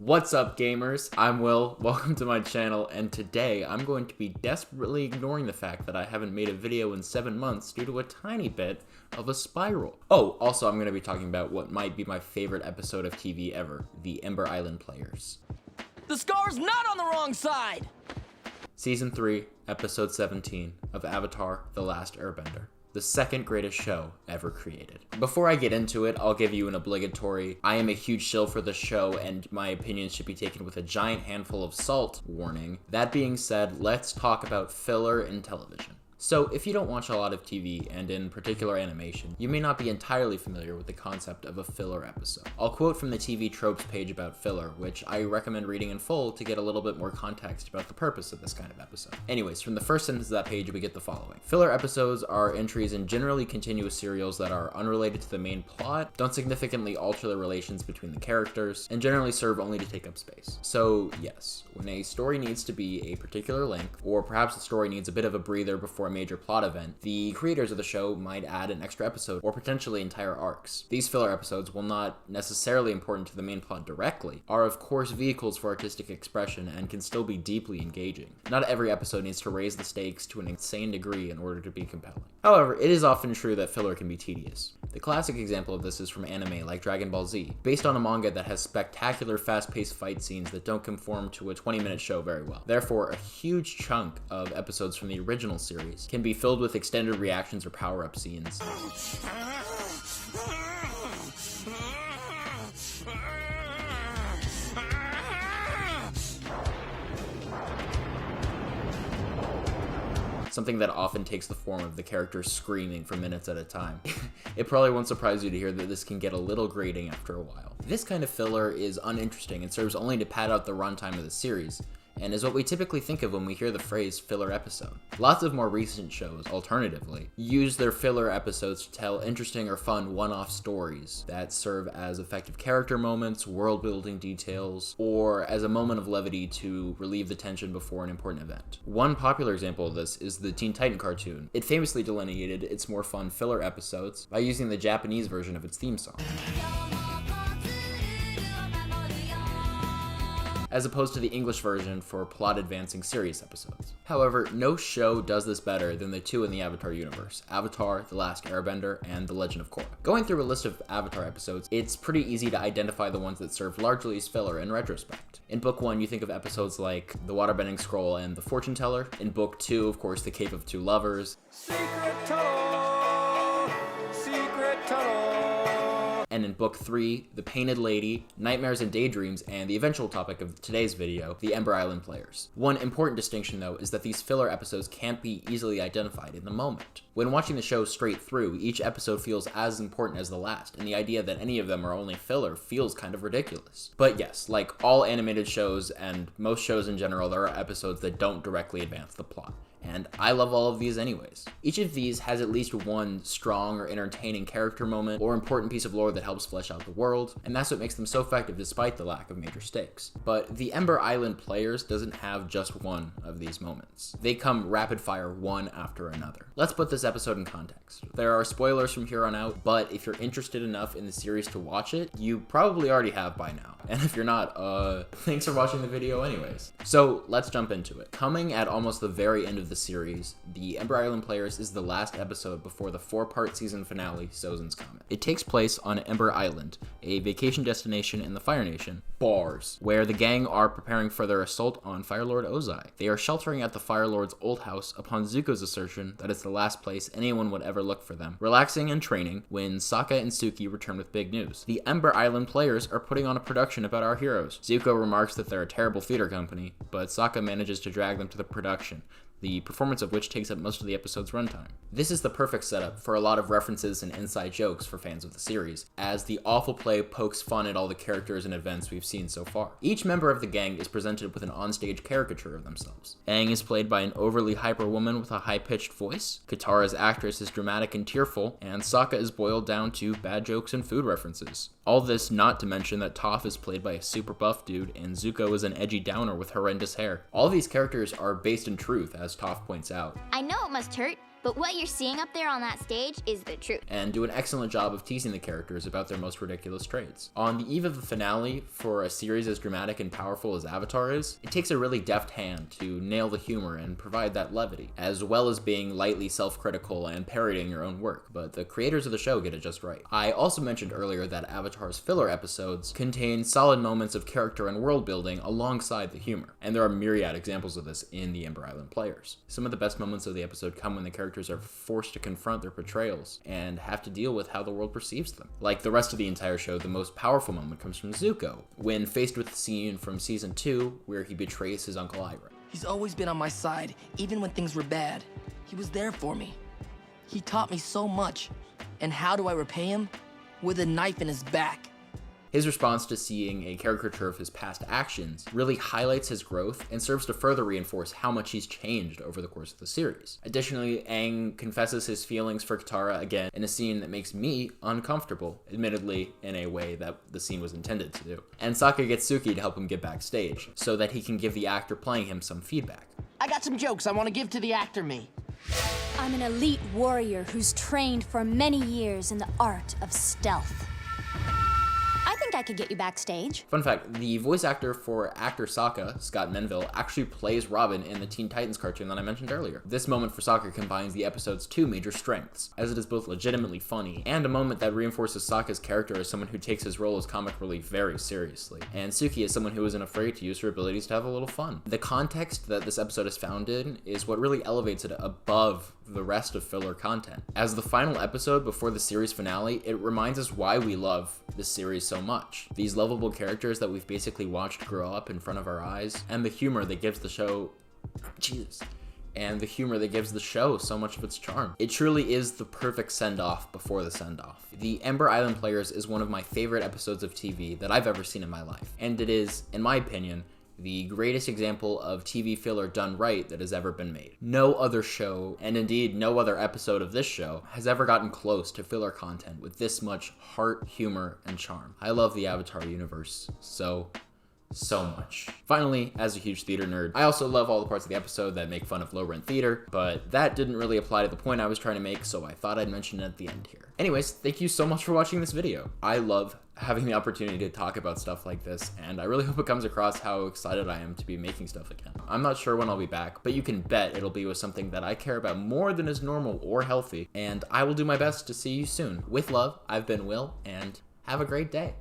What's up, gamers? I'm Will, welcome to my channel, and today I'm going to be desperately ignoring the fact that I haven't made a video in 7 months due to a tiny bit of a spiral. Oh, also I'm going to be talking about what might be my favorite episode of TV ever, the Ember Island Players. The scar's not on the wrong side! Season 3, Episode 17 of Avatar: The Last Airbender. The second greatest show ever created. Before I get into it, I'll give you an obligatory, I am a huge shill for the show and my opinions should be taken with a giant handful of salt warning. That being said, let's talk about filler in television. So, if you don't watch a lot of TV, and in particular animation, you may not be entirely familiar with the concept of a filler episode. I'll quote from the TV tropes page about filler, which I recommend reading in full to get a little bit more context about the purpose of this kind of episode. Anyways, from the first sentence of that page, we get the following. Filler episodes are entries in generally continuous serials that are unrelated to the main plot, don't significantly alter the relations between the characters, and generally serve only to take up space. So, yes, when a story needs to be a particular length, or perhaps the story needs a bit of a breather before a major plot event, the creators of the show might add an extra episode or potentially entire arcs. These filler episodes, while not necessarily important to the main plot directly, are of course vehicles for artistic expression and can still be deeply engaging. Not every episode needs to raise the stakes to an insane degree in order to be compelling. However, it is often true that filler can be tedious. The classic example of this is from anime like Dragon Ball Z, based on a manga that has spectacular fast-paced fight scenes that don't conform to a 20-minute show very well. Therefore, a huge chunk of episodes from the original series can be filled with extended reactions or power-up scenes. Something that often takes the form of the characters screaming for minutes at a time. It probably won't surprise you to hear that this can get a little grating after a while. This kind of filler is uninteresting and serves only to pad out the runtime of the series, and is what we typically think of when we hear the phrase filler episode. Lots of more recent shows, alternatively, use their filler episodes to tell interesting or fun one-off stories that serve as effective character moments, world-building details, or as a moment of levity to relieve the tension before an important event. One popular example of this is the Teen Titan cartoon. It famously delineated its more fun filler episodes by using the Japanese version of its theme song, as opposed to the English version for plot-advancing serious episodes. However, no show does this better than the two in the Avatar universe, Avatar: The Last Airbender and The Legend of Korra. Going through a list of Avatar episodes, it's pretty easy to identify the ones that serve largely as filler in retrospect. In Book 1, you think of episodes like The Waterbending Scroll and The Fortune Teller. In Book 2, of course, The Cave of Two Lovers. Secret tunnel! Secret tunnel! And in Book 3, The Painted Lady, Nightmares and Daydreams, and the eventual topic of today's video, the Ember Island Players. One important distinction, though, is that these filler episodes can't be easily identified in the moment. When watching the show straight through, each episode feels as important as the last, and the idea that any of them are only filler feels kind of ridiculous. But yes, like all animated shows, and most shows in general, there are episodes that don't directly advance the plot. And I love all of these anyways. Each of these has at least one strong or entertaining character moment or important piece of lore that helps flesh out the world, and that's what makes them so effective despite the lack of major stakes. But the Ember Island Players doesn't have just one of these moments. They come rapid fire one after another. Let's put this episode in context. There are spoilers from here on out, but if you're interested enough in the series to watch it, you probably already have by now. And if you're not, thanks for watching the video anyways. So let's jump into it. Coming at almost the very end of the series, the Ember Island Players is the last episode before the 4-part season finale, Sozin's Comet. It takes place on Ember Island, a vacation destination in the Fire Nation, Bars, where the gang are preparing for their assault on Fire Lord Ozai. They are sheltering at the Fire Lord's old house upon Zuko's assertion that it's the last place anyone would ever look for them, relaxing and training when Sokka and Suki return with big news. The Ember Island Players are putting on a production about our heroes. Zuko remarks that they're a terrible theater company, but Sokka manages to drag them to the production, the performance of which takes up most of the episode's runtime. This is the perfect setup for a lot of references and inside jokes for fans of the series, as the awful play pokes fun at all the characters and events we've seen so far. Each member of the gang is presented with an onstage caricature of themselves. Aang is played by an overly hyper woman with a high-pitched voice, Katara's actress is dramatic and tearful, and Sokka is boiled down to bad jokes and food references. All this not to mention that Toph is played by a super buff dude, and Zuko is an edgy downer with horrendous hair. All these characters are based in truth, as Toph points out. I know it must hurt, But what you're seeing up there on that stage is the truth. And do an excellent job of teasing the characters about their most ridiculous traits. On the eve of the finale, for a series as dramatic and powerful as Avatar is, it takes a really deft hand to nail the humor and provide that levity, as well as being lightly self-critical and parodying your own work, but the creators of the show get it just right. I also mentioned earlier that Avatar's filler episodes contain solid moments of character and world building alongside the humor, and there are myriad examples of this in the Ember Island Players. Some of the best moments of the episode come when the characters are forced to confront their portrayals and have to deal with how the world perceives them. Like the rest of the entire show, the most powerful moment comes from Zuko, when faced with the scene from season 2 where he betrays his Uncle Iroh. He's always been on my side, even when things were bad. He was there for me. He taught me so much. And how do I repay him? With a knife in his back. His response to seeing a caricature of his past actions really highlights his growth and serves to further reinforce how much he's changed over the course of the series. Additionally, Aang confesses his feelings for Katara again in a scene that makes me uncomfortable, admittedly in a way that the scene was intended to do. And Sokka gets Suki to help him get backstage, so that he can give the actor playing him some feedback. I got some jokes I want to give to the actor me. I'm an elite warrior who's trained for many years in the art of stealth. I think I could get you backstage. Fun fact, the voice actor for actor Sokka, Scott Menville, actually plays Robin in the Teen Titans cartoon that I mentioned earlier. This moment for Sokka combines the episode's two major strengths, as it is both legitimately funny and a moment that reinforces Sokka's character as someone who takes his role as comic relief very seriously, and Suki is someone who isn't afraid to use her abilities to have a little fun. The context that this episode is found in is what really elevates it above the rest of filler content. As the final episode before the series finale, it reminds us why we love this series so much. These lovable characters that we've basically watched grow up in front of our eyes, and the humor that gives the show so much of its charm. It truly is the perfect send-off before the send-off. The Ember Island Players is one of my favorite episodes of TV that I've ever seen in my life, and it is, in my opinion, the greatest example of TV filler done right that has ever been made. No other show, and indeed no other episode of this show, has ever gotten close to filler content with this much heart, humor, and charm. I love the Avatar universe so much. Finally, as a huge theater nerd, I also love all the parts of the episode that make fun of low-rent theater, but that didn't really apply to the point I was trying to make, so I thought I'd mention it at the end here. Anyways, thank you so much for watching this video. I love having the opportunity to talk about stuff like this, and I really hope it comes across how excited I am to be making stuff again. I'm not sure when I'll be back, but you can bet it'll be with something that I care about more than is normal or healthy, and I will do my best to see you soon. With love, I've been Will, and have a great day.